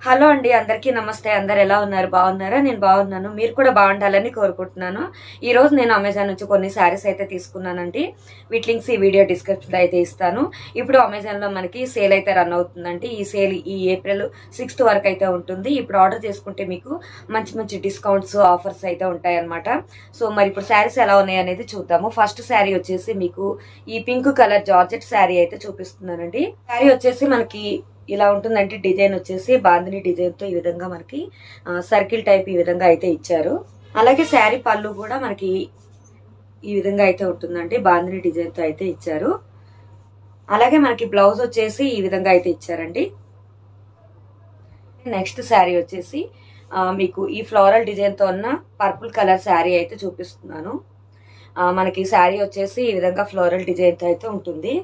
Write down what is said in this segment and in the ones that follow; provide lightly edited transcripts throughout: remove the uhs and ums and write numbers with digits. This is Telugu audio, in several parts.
హలో అండి, అందరికీ నమస్తే. అందరు ఎలా ఉన్నారు? బాగున్నారా? నేను బాగున్నాను. మీరు కూడా బాగుండాలని కోరుకుంటున్నాను. ఈ రోజు నేను అమెజాన్ నుంచి కొన్ని శారీస్ అయితే తీసుకున్నానండి. వీటి లింక్స్ ఈ వీడియో డిస్క్రిప్షన్ లో అయితే ఇస్తాను. ఇప్పుడు అమెజాన్ లో మనకి సేల్ అయితే రన్ అవుతుందండి. ఈ సేల్ ఈ ఏప్రిల్ 6th వరకు అయితే ఉంటుంది. ఇప్పుడు ఆర్డర్ చేసుకుంటే మీకు మంచి మంచి డిస్కౌంట్స్, ఆఫర్స్ అయితే ఉంటాయన్నమాట. సో మరి ఇప్పుడు శారీస్ ఎలా ఉన్నాయి అనేది చూద్దాము. ఫస్ట్ శారీ వచ్చేసి మీకు ఈ పింక్ కలర్ జార్జెట్ శారీ అయితే చూపిస్తున్నానండి. శారీ వచ్చేసి మనకి ఇలా ఉంటుందంటే డిజైన్ వచ్చేసి బాందిని డిజైన్ తో ఈ విధంగా మనకి సర్కిల్ టైప్ ఈ విధంగా అయితే ఇచ్చారు. అలాగే శారీ పళ్ళు కూడా మనకి ఈ విధంగా అయితే ఉంటుందండి, బాందిని డిజైన్ తో అయితే ఇచ్చారు. అలాగే మనకి బ్లౌజ్ వచ్చేసి ఈ విధంగా అయితే ఇచ్చారండి. నెక్స్ట్ శారీ వచ్చేసి మీకు ఈ ఫ్లోరల్ డిజైన్ తో ఉన్న పర్పుల్ కలర్ శారీ అయితే చూపిస్తున్నాను. మనకి శారీ వచ్చేసి ఈ విధంగా ఫ్లోరల్ డిజైన్ తో అయితే ఉంటుంది.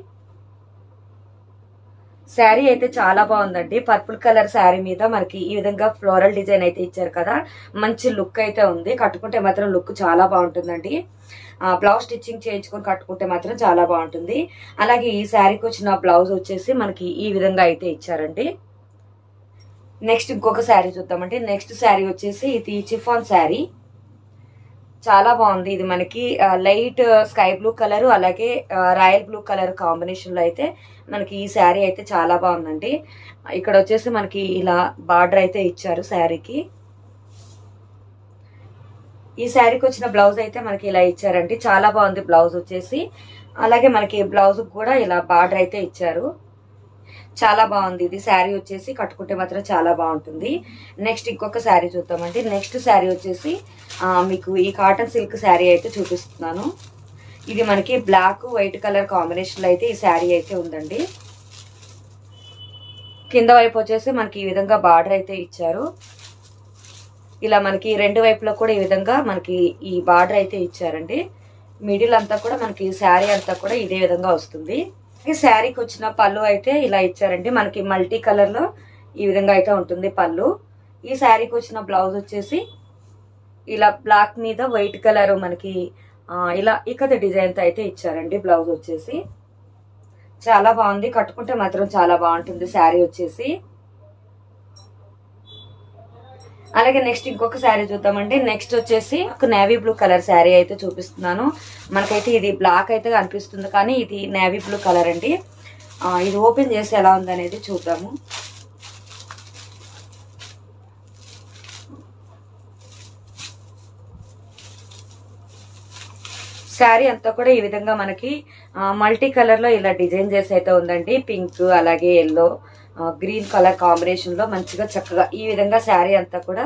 శారీ అయితే చాలా బాగుందండి. పర్పుల్ కలర్ శారీ మీద మనకి ఈ విధంగా ఫ్లోరల్ డిజైన్ అయితే ఇచ్చారు కదా, మంచి లుక్ అయితే ఉంది. కట్టుకుంటే మాత్రం లుక్ చాలా బాగుంటుందండి. బ్లౌజ్ స్టిచ్చింగ్ చేయించుకొని కట్టుకుంటే మాత్రం చాలా బాగుంటుంది. అలాగే ఈ శారీకి వచ్చిన బ్లౌజ్ వచ్చేసి మనకి ఈ విధంగా అయితే ఇచ్చారండి. నెక్స్ట్ ఇంకొక శారీ చూద్దామండి. నెక్స్ట్ శారీ వచ్చేసి ఇది చిఫాన్ శారీ. చాలా బాగుంది. ఇది మనకి లైట్ స్కై బ్లూ కలర్ అలాగే రాయల్ బ్లూ కలర్ కాంబినేషన్ లో అయితే మనకి ఈ శారీ అయితే చాలా బాగుందండి. ఇక్కడ వచ్చేసి మనకి ఇలా బార్డర్ అయితే ఇచ్చారు శారీకి. ఈ శారీకి వచ్చిన బ్లౌజ్ అయితే మనకి ఇలా ఇచ్చారండి. చాలా బాగుంది బ్లౌజ్ వచ్చేసి. అలాగే మనకి బ్లౌజ్ కూడా ఇలా బార్డర్ అయితే ఇచ్చారు. చాలా బాగుంది. ఇది శారీ వచ్చేసి కట్టుకుంటే మాత్రం చాలా బాగుంటుంది. నెక్స్ట్ ఇంకొక శారీ చూద్దామండి. నెక్స్ట్ శారీ వచ్చేసి మీకు ఈ కాటన్ సిల్క్ శారీ అయితే చూపిస్తున్నాను. ఇది మనకి బ్లాక్ వైట్ కలర్ కాంబినేషన్ లో అయితే ఈ శారీ అయితే ఉందండి. కింద వైపు వచ్చేసి మనకి ఈ విధంగా బార్డర్ అయితే ఇచ్చారు. ఇలా మనకి రెండు వైపులో కూడా ఈ విధంగా మనకి ఈ బార్డర్ అయితే ఇచ్చారండి. మిడిల్ అంతా కూడా మనకి శారీ అంతా కూడా ఇదే విధంగా వస్తుంది. శారీకి వచ్చిన పళ్ళు అయితే ఇలా ఇచ్చారండి. మనకి మల్టీ కలర్ లో ఈ విధంగా అయితే ఉంటుంది పళ్ళు. ఈ శారీకి వచ్చిన బ్లౌజ్ వచ్చేసి ఇలా బ్లాక్ మీద వైట్ కలర్ మనకి ఇలా ఇకత డిజైన్ తో అయితే ఇచ్చారండి. బ్లౌజ్ వచ్చేసి చాలా బాగుంది. కట్టుకుంటే మాత్రం చాలా బాగుంటుంది శారీ వచ్చేసి. అలాగే నెక్స్ట్ ఇంకొక శారీ చూద్దామండి. నెక్స్ట్ వచ్చేసి ఒక నేవీ బ్లూ కలర్ శారీ అయితే చూపిస్తున్నాను. మనకైతే ఇది బ్లాక్ అయితే కనిపిస్తుంది కానీ ఇది నేవీ బ్లూ కలర్ అండి. ఇది ఓపెన్ చేసి ఎలా ఉందనేది చూద్దాము. శారీ అంతా కూడా ఈ విధంగా మనకి మల్టీ కలర్ లో ఇలా డిజైన్ చేసి అయితే ఉందండి. పింక్ అలాగే ఎల్లో గ్రీన్ కలర్ కాంబినేషన్ లో మంచిగా చక్కగా ఈ విధంగా శారీ అంతా కూడా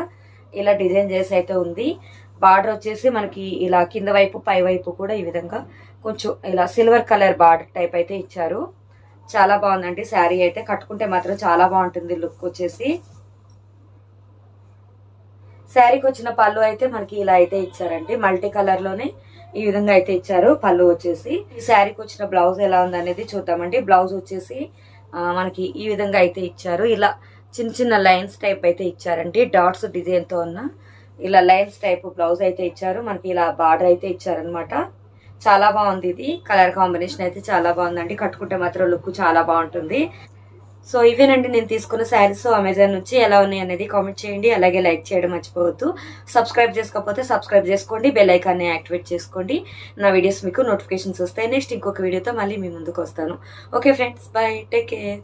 ఇలా డిజైన్ చేసి అయితే ఉంది. బార్డర్ వచ్చేసి మనకి ఇలా కింద వైపు పై వైపు కూడా ఈ విధంగా కొంచెం ఇలా సిల్వర్ కలర్ బార్డర్ టైప్ అయితే ఇచ్చారు. చాలా బాగుందండి శారీ అయితే. కట్టుకుంటే మాత్రం చాలా బాగుంటుంది లుక్ వచ్చేసి. శారీకి వచ్చిన పళ్ళు అయితే మనకి ఇలా అయితే ఇచ్చారండి. మల్టీ కలర్ లోనే ఈ విధంగా అయితే ఇచ్చారు పళ్ళు వచ్చేసి. ఈ శారీకి వచ్చిన బ్లౌజ్ ఎలా ఉంది అనేది చూద్దామండి. బ్లౌజ్ వచ్చేసి మనకి ఈ విధంగా అయితే ఇచ్చారు. ఇలా చిన్న చిన్న లైన్స్ టైప్ అయితే ఇచ్చారండి. డాట్స్ డిజైన్ తో ఉన్న ఇలా లైన్స్ టైప్ బ్లౌజ్ అయితే ఇచ్చారు. మనకి ఇలా బార్డర్ అయితే ఇచ్చారనమాట. చాలా బాగుంది. ఇది కలర్ కాంబినేషన్ అయితే చాలా బాగుందండి. కట్టుకుంటే మాత్రం లుక్ చాలా బాగుంటుంది. సో ఇవేనండి నేను తీసుకున్న శారీస్ అమెజాన్ నుంచి. ఎలా ఉన్నాయి అనేది కామెంట్ చేయండి. అలాగే లైక్ చేయడం మర్చిపోవద్దు. సబ్స్క్రైబ్ చేసుకోకపోతే సబ్స్క్రైబ్ చేసుకోండి. బెల్ ఐకాన్ని యాక్టివేట్ చేసుకోండి. నా వీడియోస్ మీకు నోటిఫికేషన్స్ వస్తాయి. నెక్స్ట్ ఇంకొక వీడియోతో మళ్ళీ మీ ముందుకు వస్తాను. Okay friends, bye, take care.